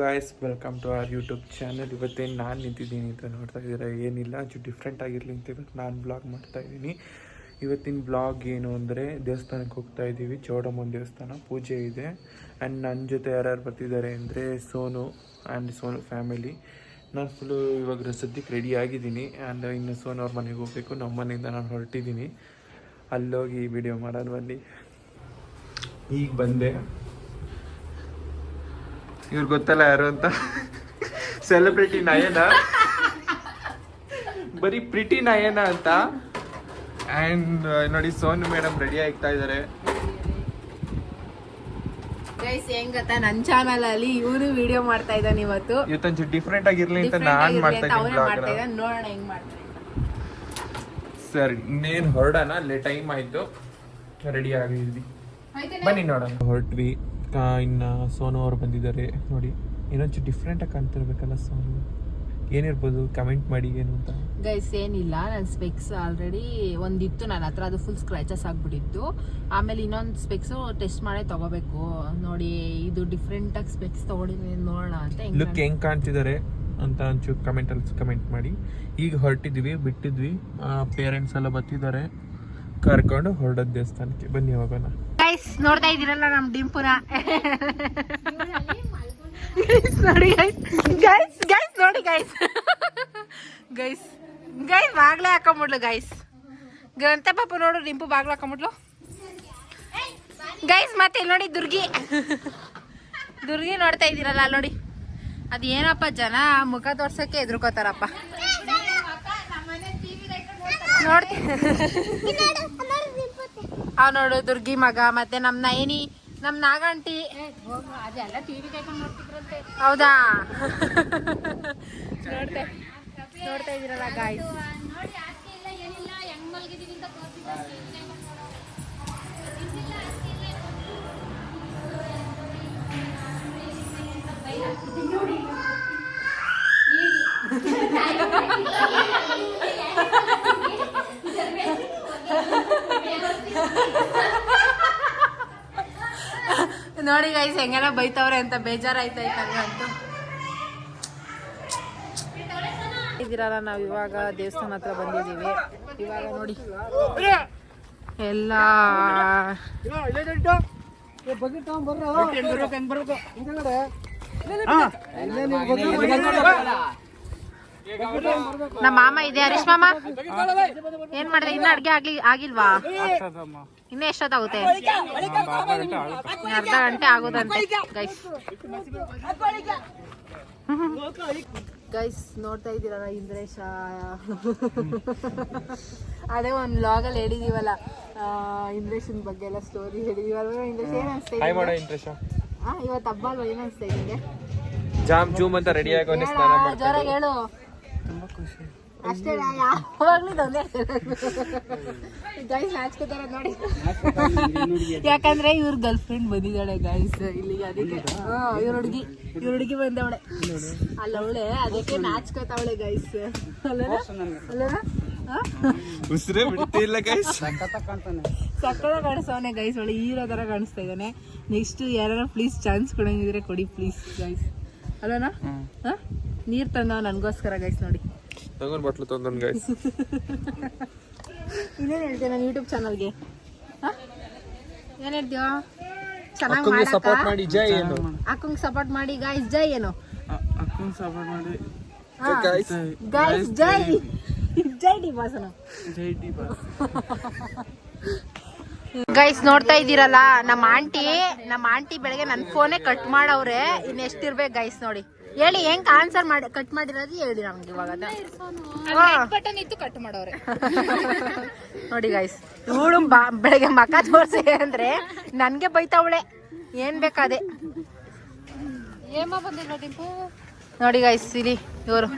Guys, welcome to our YouTube channel. ಇವತ್ತೇನು ನಾನು ನಿಂತಿದ್ದೀನಿ ಅಂತ ನೋಡ್ತಾ ಇದ್ದೀರಾ, ಏನಿಲ್ಲ ಒಂಚೂರು ಡಿಫ್ರೆಂಟ್ ಆಗಿರಲಿ ಅಂತ ಇವತ್ತು ನಾನು ಬ್ಲಾಗ್ ಮಾಡ್ತಾ ಇದ್ದೀನಿ. ಇವತ್ತಿನ ಬ್ಲಾಗ್ ಏನು ಅಂದರೆ, ದೇವಸ್ಥಾನಕ್ಕೆ ಹೋಗ್ತಾ ಇದ್ದೀವಿ. ಚೌಡಮ್ಮನ ದೇವಸ್ಥಾನ, ಪೂಜೆ ಇದೆ. ಆ್ಯಂಡ್ ನನ್ನ ಜೊತೆ ಯಾರ್ಯಾರು ಬರ್ತಿದ್ದಾರೆ ಅಂದರೆ ಸೋನು ಆ್ಯಂಡ್ ಸೋನು ಫ್ಯಾಮಿಲಿ. ನಾನು ಫುಲ್ಲು ಇವಾಗ ಸದ್ಯಕ್ಕೆ ರೆಡಿ ಆಗಿದ್ದೀನಿ. ಆ್ಯಂಡ್ ಇನ್ನು ಸೋನು ಅವ್ರ ಮನೆಗೆ ಹೋಗಬೇಕು. ನಮ್ಮ ಮನೆಯಿಂದ ನಾನು ಹೊರಟಿದ್ದೀನಿ. ಅಲ್ಲೋಗಿ ವಿಡಿಯೋ ಮಾಡೋಣ ಬನ್ನಿ. ಈಗ ಬಂದೆ. ಇವ್ರು ಗೊತ್ತಲ್ಲ ಯಾರು ಅಂತ, ಸೆಲೆಬ್ರಿಟಿ ನಯನ, ಬರೀ ಪ್ರಿಟಿ ನಯನ ಅಂತ. ಆ್ಯಂಡ್ ನೋಡಿ ಸೋನು ಮೇಡಮ್ ರೆಡಿ ಆಗ್ತಾ ಇದ್ದಾರೆ. ಗೈಸ್ ಹೆಂಗ್ ಗೊತ್ತಾ, ನನ್ನ ಚಾನಲ್ ಅಲ್ಲಿ ಇವರು ವಿಡಿಯೋ ಮಾಡ್ತಾ ಇದ್ದಾನೆ. ಇವತ್ತೊಂಚೂರು ಡಿಫ್ರೆಂಟ್ ಆಗಿರ್ಲಿ ಅಂತ ನಾನು ಮಾಡ್ತಾ ಇದ್ದೀನಿ. ನೋಡೋಣ ಹೆಂಗ್ ಮಾಡ್ತಾರೆ. ಸರಿ, ಇನ್ನೇನು ಹೊರಡೋಣ, ಅಲ್ಲೇ ಟೈಮ್ ಆಯ್ತು, ರೆಡಿ ಆಗಿದ್ವಿ, ಬನ್ನಿ ನೋಡೋಣ. ಹೊರಟ್ವಿ. ಇನ್ನು ಸೋನು ಅವ್ರು ಬಂದಿದ್ದಾರೆ ನೋಡಿ. ಇನ್ನೊಂಚೂರು ಡಿಫ್ರೆಂಟಾಗಿ ಕಾಣ್ತಿರ್ಬೇಕಲ್ಲ ಸೋನು. ಏನಿರ್ಬೋದು ಕಮೆಂಟ್ ಮಾಡಿ ಏನು ಅಂತ. ಗೈಸ್ ಏನಿಲ್ಲ, ನನ್ನ ಸ್ಪೆಕ್ಸ್ ಆಲ್ರೆಡಿ ಒಂದಿತ್ತು ನನ್ನ ಹತ್ರ, ಅದು ಫುಲ್ ಸ್ಕ್ರಾಚಸ್ ಆಗ್ಬಿಟ್ಟಿತ್ತು. ಆಮೇಲೆ ಇನ್ನೊಂದು ಸ್ಪೆಕ್ಸು ಟೆಸ್ಟ್ ಮಾಡೇ ತಗೋಬೇಕು. ನೋಡಿ, ಇದು ಡಿಫ್ರೆಂಟಾಗಿ ಸ್ಪೆಕ್ಸ್ ತಗೊಂಡಿದ್ದೀನಿ, ನೋಡೋಣ ಅಂತ. ಲುಕ್ ಹೆಂಗ್ ಕಾಣ್ತಿದ್ದಾರೆ ಅಂತ ಒಂಚೂರು ಕಮೆಂಟ್ ಮಾಡಿ. ಈಗ ಹೊರಟಿದ್ವಿ, ಬಿಟ್ಟಿದ್ವಿ. ಪೇರೆಂಟ್ಸ್ ಎಲ್ಲ ಬರ್ತಿದ್ದಾರೆ, ಕರ್ಕೊಂಡು ಹೊರಡೋದು ದೇವಸ್ಥಾನಕ್ಕೆ. ಬನ್ನಿ ಹೋಗೋಣ. ಗೈಸ್ ನೋಡ್ತಾ ಇದ್ದೀರಲ್ಲ ನಮ್ ಡಿಂಪುನ. ನೋಡಿ ಗೈಸ್ ನೋಡಿ ಗೈಸ್ ಬಾಗ್ಲೇ ಹಾಕೊಂಬಿಡ್ಲು ಗೈಸ್. ಗಂತ ಪಾಪ ನೋಡು, ಡಿಂಪು ಬಾಗ್ಲು ಹಾಕೊಂಬಿಡ್ಲು ಗೈಸ್. ಮತ್ತೆ ಇಲ್ಲಿ ನೋಡಿ ದುರ್ಗಿ ನೋಡ್ತಾ ಇದ್ದೀರಲ್ಲ, ಅಲ್ಲಿ ನೋಡಿ. ಅದೇನಪ್ಪ, ಜನ ಮುಖ ತೋರ್ಸಕ್ಕೆ ಎದ್ರುಕೋತಾರಪ್ಪ. ನೋಡ್ತೀನಿ ಅವ್ ನೋಡು, ದುರ್ಗಿ ಮಗ, ಮತ್ತೆ ನಮ್ ನಯನಿ, ನಮ್ ನಾಗಂಟಿ. ಹೌದಾ? ನೋಡ್ತಾ ಇದೀರಲ್ಲ ಗಾಯ್ಸ್. ನೋಡಿ ಗೈಸ್ ಹೆಂಗೆಲ್ಲ ಬೈತವ್ರೆ ಅಂತ ಬೇಜಾರಾಯ್ತಾಯ್ತಂಗಂತೂ. ಇದಿರಲ್ಲ, ನಾವು ಇವಾಗ ದೇವಸ್ಥಾನ ಹತ್ರ ಬಂದಿದ್ದೀವಿ. ಇವಾಗ ನೋಡಿ ಎಲ್ಲ ನಮ್ಮ ಮಾಮ ಇದೆ, ಹರೀಶ್ ಮಾಮ. ಏನ್ ಮಾಡಿದೆ, ಇನ್ನ ಅಡ್ಗೆ ಆಗಿಲ್ವಾ? ಇನ್ನ ಎಷ್ಟೊತ್ತಾಗುತ್ತೆ? ಅರ್ಧ ಗಂಟೆ ಆಗೋದಂತೆ ಗೈಸ್. ಗೈಸ್ ನೋಡ್ತಾ ಇದ್ದೀರಲ್ಲ, ಇಂದ್ರೇಶ. ಅದೇ ಒಂದು ಲಾಗಲ್ಲಿ ಹೇಳಿದೀವಲ್ಲ, ಇಂದ್ರೇಶನ್ ಬಗ್ಗೆ ಎಲ್ಲ ಸ್ಟೋರಿ ಹೇಳಿದೀವಲ್ವ. ಇಂದ್ರೇಶ ಏನ್ ಅನ್ಸ್ತಾ ಇವತ್ತು ಹಬ್ಬ ಅಲ್ವಾ? ಏನ್ ಅನ್ಸ್ತಾ ಇದೆ? ಜಾಮ್ ಜೂಮ್ ಅಂತ ರೆಡಿ ಆಗಿ ಜೋರಾಗಿ ಹೇಳು. ತುಂಬಾ ಖುಷಿ ಅಷ್ಟೇ, ಯಾವಾಗ್ಲೂ ಗೈಸ್ ನಾಚ್ಕೋತಾರ ನೋಡಿ. ಯಾಕಂದ್ರೆ ಇವ್ರ ಗರ್ಲ್ ಫ್ರೆಂಡ್ ಬಂದಿದ್ದಾಳೆ ಗೈಸ್ ಇಲ್ಲಿಗೆ, ಅದಕ್ಕೆ ಇವ್ರ ಹುಡುಗಿ ಬಂದವಳೆ ಅಲ್ಲ, ಅವಳೆ ಅದಕ್ಕೆ ನಾಚ್ಕೋತಾವಳೆ ಗೈಸ್. ಉಸಿರೇ ಬಿಡ್ತಿಲ್ಲ ಗೈಸ್. ಸಕ್ಕದ ಕಾಣಿಸ್ತವನೆ ಗೈಸ್, ಒಳ್ಳೆ ಹೀರೋ ತರ ಕಾಣಿಸ್ತಾ ಇದ್ದಾನೆ. ನೆಕ್ಸ್ಟ್ ಯಾರ ಪ್ಲೀಸ್ ಚಾನ್ಸ್ ಕೊಡಂಗಿದ್ರೆ ಕೊಡಿ ಪ್ಲೀಸ್ ಗೈಸ್. ಅಲ್ಲನಾ? ನೀರ್ ತಂದವ ನನ್ಗೋಸ್ಕರ ಗೈಸ್. ನೋಡಿ ತಗೊಂಡ್ ಬಾಟ್ಲು ತಂದನ್ ಗೈಸ್. ಇನ್ನೇನ್ ಹೇಳ್ತೀಯ ನನ್ನ ಯೂಟ್ಯೂಬ್ ಚಾನಲ್ಗೆ? ಏನ್ ಹೇಳ್ತೀಯ? ಚೆನ್ನಾಗಿ ಸಪೋರ್ಟ್ ಮಾಡಿ, ಜೈ ಏನು? ಅಕ್ಕಂಗೆ ಸಪೋರ್ಟ್ ಮಾಡಿ ಗೈಸ್, ಜೈ ಏನು? ಅಕ್ಕಂಗೆ ಸಪೋರ್ಟ್ ಮಾಡಿ ಗೈಸ್, ಜೈ ಜೈ ಡಿ ಬಾಸನ. ಗೈಸ್ ನೋಡ್ತಾ ಇದ್ದೀರಲ್ಲ, ನಮ್ಮ ಆಂಟಿ ಬೆಳಗ್ಗೆ ನನ್ನ ಫೋನೇ ಕಟ್ ಮಾಡವ್ರೆ. ಇನ್ನು ಎಷ್ಟಿರ್ಬೇಕು ಗೈಸ್ ನೋಡಿ. ಹೇಳಿ ಹೆಂಗ್ ಆನ್ಸರ್ ಮಾಡಿ ಕಟ್ ಮಾಡಿರೋದು ಹೇಳಿ ನಮ್ಗೆ ಇವಾಗ. ಬಟನ್ ಇತ್ತು ಕಟ್ ಮಾಡವ್ರೆ ನೋಡಿ ಗೈಸ್. ಇವಳು ಬೆಳಗ್ಗೆ ಮಕ ತೋರ್ಸಿ ಅಂದ್ರೆ ನನ್ಗೆ ಬೈತಾವಳೆ, ಏನ್ ಬೇಕಾದೆ. ನೋಡಿ ಗೈಸ್, ಇಲ್ಲಿ ಇವರು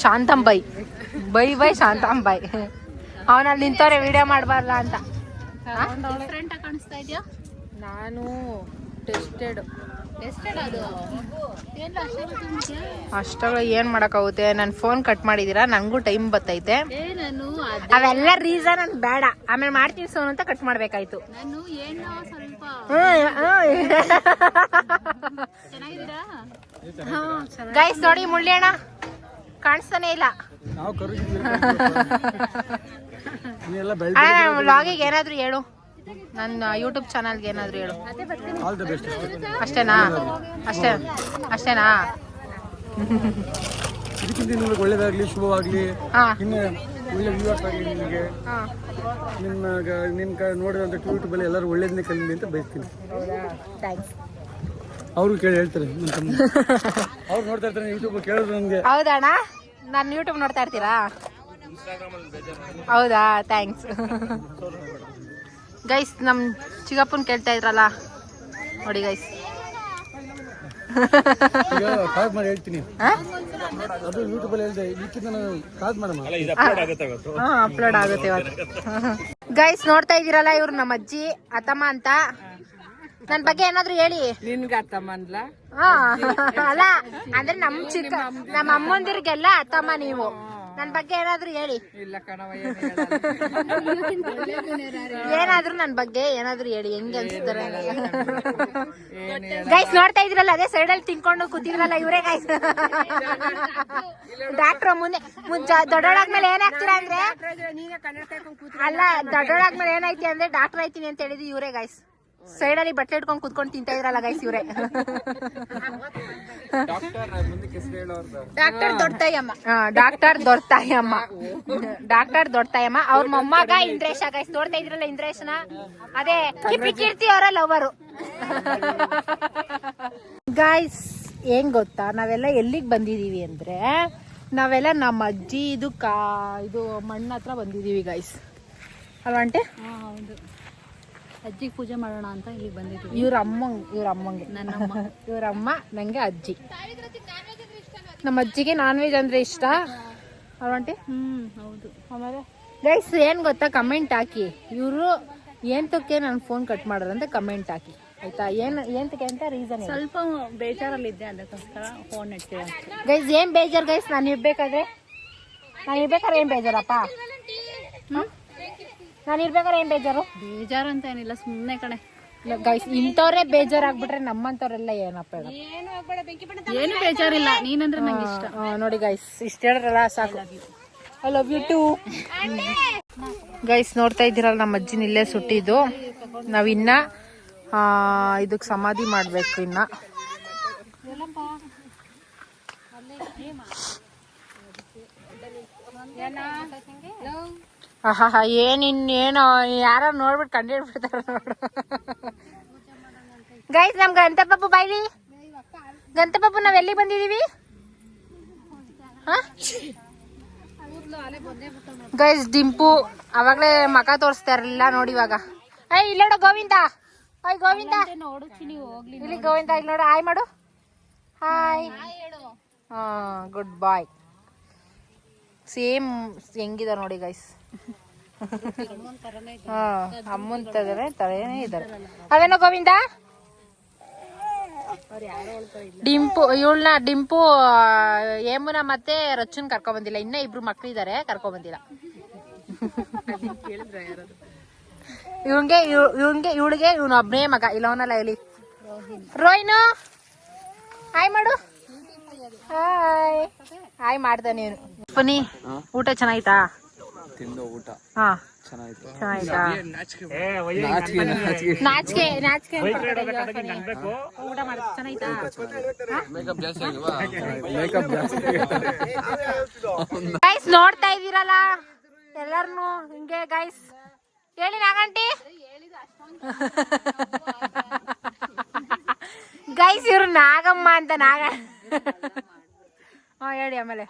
ಶಾಂತಂಬೈ ಬೈ ಶಾಂತಂಬೈ. ಅವನಲ್ಲಿ ನಿಂತವ್ರೆ ವಿಡಿಯೋ ಮಾಡಬಾರ್ದ ಅಂತ. ಕಾಣಿಸ್ತಾ ಇದೆಯಾ? ನಾನು ಟೆಸ್ಟೆಡ್ ಅಷ್ಟಾಗ ಏನ್ ಮಾಡಕ್ಕಾಗುತ್ತೆ. ನನ್ ಫೋನ್ ಕಟ್ ಮಾಡಿದೀರಾ, ನಂಗೂ ಟೈಮ್ ಬರ್ತೈತೆ. ಅವೆಲ್ಲ ರೀಸನ್ ನನ್ ಬೇಡ, ಆಮೇಲೆ ಮಾಡ್ತೀನಿ ಸೋನು ಅಂತ ಕಟ್ ಮಾಡ್ಬೇಕಾಯ್ತು. ಗೈಸ್ ನೋಡಿ ಮುಳ್ಳಿ ಅಣ್ಣ ಕಾಣಿಸ್ತಾನೆ ಇಲ್ಲ. ನಾವು ಕರುಗಿದ್ವಿ ವ್ಲಾಗಿಗೆ ಏನಾದ್ರು ಹೇಳು, ನನ್ನ ಯೂಟ್ಯೂಬ್ ಚಾನಲ್ಗೆ ಏನಾದ್ರು ಹೇಳು. ಆಲ್ ದ ಬೆಸ್ಟ್ ಅಷ್ಟೇನಾ? ಅಷ್ಟೇನಾ? ಇದಕ್ಕಿಂತ ನಿಮ್ಗೆ ಒಳ್ಳೇದಾಗ್ಲಿ, ಶುಭವಾಗ್ಲಿ, ಹಾ ಇನ್ನು ಒಳ್ಳೆ ವ್ಯೂವರ್ಸ್ ಆಗಲಿ ನಿಮಗೆ. ನಿನ್ನ ನೋಡಿದಂಥ ಯೂಟ್ಯೂಬ್ ಅಲ್ಲಿ ಎಲ್ಲರೂ ಒಳ್ಳೇದನ್ನೇ ಕಲೀಲಿ ಅಂತ ಬಯಸ್ತೀನಿ. ಥ್ಯಾಂಕ್ಸ್. ಅವರು ಕೇಳಿ ಹೇಳ್ತಾರೆ, ಅವ್ರು ನೋಡ್ತಾ ಇರ್ತಾರೆ ಯೂಟ್ಯೂಬ್ ಕೇಳಿದ್ರು ನನಗೆ. ಹೌದಣ್ಣ, ನಾನು ಯೂಟ್ಯೂಬ್ ನೋಡ್ತಾ ಇರ್ತೀರಾ? ಹೌದಾ, ಥ್ಯಾಂಕ್ಸ್. ಗೈಸ್ ನಮ್ಮ ಚಿಕ್ಕಪ್ಪನ ಕೇಳ್ತಾ ಇದ್ರಲ್ಲ ನೋಡಿ ಗೈಸ್. ಈಗ ಕಾಲ್ ಮಾಡಿ ಹೇಳ್ತೀನಿ, ಅದು ಯೂಟ್ಯೂಬ್ ಅಲ್ಲಿ ಹೇಳ್ದೆ, ಇದಕ್ಕಿಂತ ನಾನು ಕಾಲ್ ಮಾಡಮ್ಮ. ಅಪ್ಲೋಡ್ ಆಗುತ್ತೆ ಇವತ್ತು. ಗೈಸ್ ನೋಡ್ತಾ ಇದ್ದೀರಲ್ಲ, ಇವ್ರು ನಮ್ಮ ಅಜ್ಜಿ ಅತ್ತಮ್ಮ ಅಂತ. ನನ್ ಬಗ್ಗೆ ಏನಾದ್ರು ಹೇಳಿ. ನಿನ್ಗೆ ಅತ್ತಮ್ಮ ಅಂದ್ಲ? ಅಲ್ಲ ಅಂದ್ರೆ ನಮ್ಮ ಅಮ್ಮಂದಿರಿಗೆಲ್ಲ ಅತ್ತಮ್ಮ ನೀವು. ನನ್ ಬಗ್ಗೆ ಏನಾದ್ರು ಹೇಳಿ. ಇಲ್ಲ ಕಣವ, ಏನಾದ್ರು ನನ್ ಬಗ್ಗೆ ಏನಾದ್ರು ಹೇಳಿ, ಹೆಂಗೆ ಅನ್ಸ್ತಾರೆ. ಗೈಸ್ ನೋಡ್ತಾ ಇದ್ರಲ್ಲ, ಅದೇ ಸೈಡ್ ಅಲ್ಲಿ ತಿನ್ಕೊಂಡು ಕೂತಿದ್ರಲ್ಲ ಇವರೇ ಗೈಸ್. ಡಾಕ್ಟ್ರ್ ಮುಂದೆ ದೊಡ್ಡೊಳಾದ್ಮೇಲೆ ಏನಾಗ್ತೀರಾ ಅಂದ್ರೆ, ಅಲ್ಲ ದೊಡ್ಡೊಳಾದ್ಮೇಲೆ ಏನಾಯ್ತಿ ಅಂದ್ರೆ ಡಾಕ್ಟರ್ ಆಯ್ತೀನಿ ಅಂತ ಹೇಳಿದ್ವಿ ಇವರೇ ಗೈಸ್. ಸೈಡ್ ಅಲ್ಲಿ ಬಟ್ಟೆ ಇಟ್ಕೊಂಡು ಕುತ್ಕೊಂಡು ತಿಂತಾ ಇದ್ರಲ್ಲ ಗೈಸ್ ಇವರೇ. ಡಾಕ್ಟರ್ ದೊಡ್ಡತಾಯಮ್ಮ. ಡಾಕ್ಟರ್ ದೊಡ್ಡತಾಯಮ್ಮ. ಅವ್ರ ಮೊಮ್ಮಗ ಇಂದ್ರೇಶ ಗೈಸ್. ನೋಡ್ತಾ ಇದ್ರಲ್ಲ ಇಂದ್ರೇಶನ, ಅದೇ ಕೀರ್ತಿ ಅವರ ಲವರು. ಗೈಸ್ ಏನ್ ಗೊತ್ತಾ, ನಾವೆಲ್ಲ ಎಲ್ಲಿಗೆ ಬಂದಿದೀವಿ ಅಂದ್ರೆ, ನಾವೆಲ್ಲ ನಮ್ಮ ಅಜ್ಜಿ ಇದು ಮಣ್ಣ ಹತ್ರ ಬಂದಿದೀವಿ ಗೈಸ್. ಅಲ್ವಾ ಆಂಟಿ? ಹೌದು, ಅಜ್ಜಿಗೆ ಪೂಜೆ ಮಾಡೋಣ ಅಂತ ಇಲ್ಲಿಗೆ ಬಂದಿದ್ವಿ. ಇವ್ರ ಅಮ್ಮಂಗೆ ಇವ್ರಮ್ಮ ನಂಗೆ ಅಜ್ಜಿ. ನಮ್ಮ ಅಜ್ಜಿಗೆ ನಾನ್ ವೆಜ್ ಅಂದ್ರೆ ಇಷ್ಟ ಅಲ್ವಾಂಟಿ? ಹೌದು. ಆಮೇಲೆ ಗೈಸ್ ಏನ್ ಗೊತ್ತಾ, ಕಮೆಂಟ್ ಹಾಕಿ ಇವರು ಏಂತಕ್ಕೆ ನನ್ನ ಫೋನ್ ಕಟ್ ಮಾಡೋರು ಅಂತ ಕಮೆಂಟ್ ಹಾಕಿ ಆಯ್ತಾ. ಏಂತಕ್ಕೆ ಅಂತ ರೀಸನ್. ಸ್ವಲ್ಪ ಬೇಜಾರಲ್ಲಿದ್ದೆ, ಅದಕ್ಕೋಸ್ಕರ ಫೋನ್ ಇಡ್ತೀವಿ ಗೈಸ್. ಏನ್ ಬೇಜಾರು ಗೈಸ್? ನಾನು ಇರ್ಬೇಕಾದ್ರೆ ಏನ್ ಬೇಜಾರಪ್ಪ? ನಾನು ಇರ್ಬೇಕಾದ್ರೆ ಏನ್ ಬೇಜಾರು? ಬೇಜಾರು ಅಂತ ಏನಿಲ್ಲ, ಸುಮ್ಮನೆ ಕಣೆ ಗೈಸ್. ಇಂಥವ್ರೆ ಬೇಜಾರಾಗ್ಬಿಟ್ರೆ ನಮ್ಮಂತವ್ರೆಲ್ಲ ಏನಪ್ಪ? ಏನು ಬೇಜಾರಿಲ್ಲ, ನೀನಂದ್ರೆ ನಂಗೆ ಇಷ್ಟ. ನೋಡಿ ಗೈಸ್, ಇಷ್ಟ ಹೇಳಿದ್ರಲ್ಲ ಸಾಕು. I love you too. Guys ನೋಡ್ತಾ ಇದ್ದೀರಲ್ಲ, ನಮ್ಮ ಅಜ್ಜಿನ ಇಲ್ಲೇ ಸುಟ್ಟಿದ್ದು. ನಾವಿನ್ನ ಇದಕ್ಕೆ ಸಮಾಧಿ ಮಾಡ್ಬೇಕು. ಇನ್ನ ಏನಿನ್ನೇನೋ ಯಾರು ನೋಡ್ಬಿಟ್ಟು ಕಂಡಿಡ್ಬಿಡ್ತಾರ ನೋಡು. ಗೈಸ್ ನಮ್ ಗಂತಪ್ಪು ಬಾಯ್ಲಿ. ಗಂತಪ್ಪು ನಾವ್ ಎಲ್ಲಿ ಬಂದಿದೀವಿ? ಗೈಸ್ ಡಿಂಪು ಅವಾಗ್ಲೇ ಮಕ ತೋರಿಸ್ತಾ ಇರ್ಲಿಲ್ಲ ನೋಡಿ ಇವಾಗ. ಇಲ್ಲ ನೋಡು ಗೋವಿಂದ. ಗೋವಿಂದ ಇಲ್ಲಿ ಗೋವಿಂದ ಇಲ್ಲಿ ನೋಡು. ಹಾಯ್ ಮಾಡು. ಹಾಯ್. ಗುಡ್ ಬಾಯ್. ಸೇಮ್ ಹೆಂಗಿದ ನೋಡಿ ಗೈಸ್. ಅಮ್ಮನ್ ತರನೇ ಇದಾರೆ. ಅವೇನೋ ಗೋವಿಂದ. ಡಿಂಪು ಏಮುನ ಮತ್ತೆ ರಚ್ಚನ್ ಕರ್ಕೊಂಡ್ ಬಂದಿಲ್ಲ. ಇನ್ನ ಇಬ್ರು ಮಕ್ಳು ಇದಾರೆ, ಕರ್ಕೊಂಡ್ ಬಂದಿಲ್ಲ. ಇವಳಿಗೆ ಇವನು ಒಬ್ಬನೇ ಮಗ. ಇಲ್ಲವನಲ್ಲ ಇಲ್ಲಿ ರೋಹಿನು. ಹಾಯ್ ಮಾಡು. ಹಾಯ್ ಮಾಡ್ದ ನೀನು. ಬನ್ನಿ. ಊಟ ಚೆನ್ನಾಯ್ತಾ? ಊಟ ಹಾ ಚೆನ್ನಾಯ್ತು. ಚೆನ್ನಾಯ್ತಾ? ನಾಚಿಕೆ ಊಟ ಮಾಡ ಚೆನ್ನಾಯ್ತಾ? ಗೈಸ್ ನೋಡ್ತಾ ಇದೀರಲ್ಲ ಎಲ್ಲಾರ್ನು ಹಿಂಗೆ ಗೈಸ್. ಹೇಳಿ ನಾಗಂಟಿ. ಗೈಸ್ ಇವ್ರು ನಾಗಮ್ಮ ಅಂತ. ಹೇಳಿ ಆಮೇಲೆ.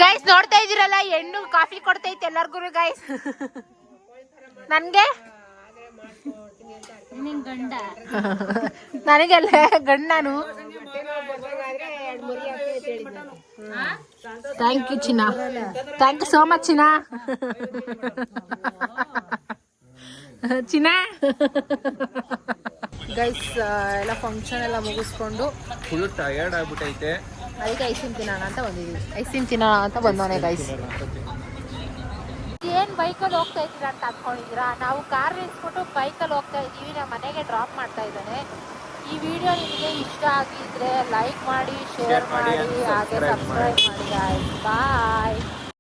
ಗೈಸ್ ನೋಡ್ತಾ ಇದೀರಲ್ಲ, ಹೆಣ್ಣು ಕಾಫಿ ಕೊಡ್ತೈತೆ ಎಲ್ಲಾರ್ಗು ಗೈಸ್. ನನ್ಗೆ ನನಗೆಲ್ಲ ಗಂಡ. ನಾನು ಥ್ಯಾಂಕ್ ಯು ಚಿನ್ನ. ಥ್ಯಾಂಕ್ ಯು ಸೋ ಮಚ್ ಚಿನ್ನ. ಗೈಸ್ ಎಲ್ಲ ಫಂಕ್ಷನ್ ಎಲ್ಲ ಮುಗಿಸ್ಕೊಂಡು ಫುಲ್ ಟಯರ್ಡ್ ಆಗ್ಬಿಟ್ಟೈತೆ. ಅದಕ್ಕೆ ಐಸ್ ಕ್ರೀಮ್ ತಿನ್ನೋಣ ಅಂತ ಬಂದಿದ್ದೀವಿ. ಐಸ್ ಕ್ರೀಮ್ ತಿನ್ನೋಣ ಅಂತ ಬಂದವನೇ ಗೈಸ್. ಏನ್ ಬೈಕಲ್ಲಿ ಹೋಗ್ತಾ ಇದ್ದೀರಾ ಅಂತ ಅಂದ್ಕೊಂಡಿದ್ದೀರಾ. ನಾವು ಕಾರ್ ನಿಲ್ಸ್ಬಿಟ್ಟು ಬೈಕಲ್ಲಿ ಹೋಗ್ತಾ ಇದ್ದೀವಿ. ನಮ್ಮ ಮನೆಗೆ ಡ್ರಾಪ್ ಮಾಡ್ತಾ ಇದ್ದಾನೆ. ಈ ವಿಡಿಯೋ ನಿಮಗೆ ಇಷ್ಟ ಆಗಿದ್ರೆ ಲೈಕ್ ಮಾಡಿ, ಶೇರ್ ಮಾಡಿ, ಹಾಗೆ ಸಬ್ಸ್ಕ್ರೈಬ್ ಮಾಡಿ. ಬಾಯ್.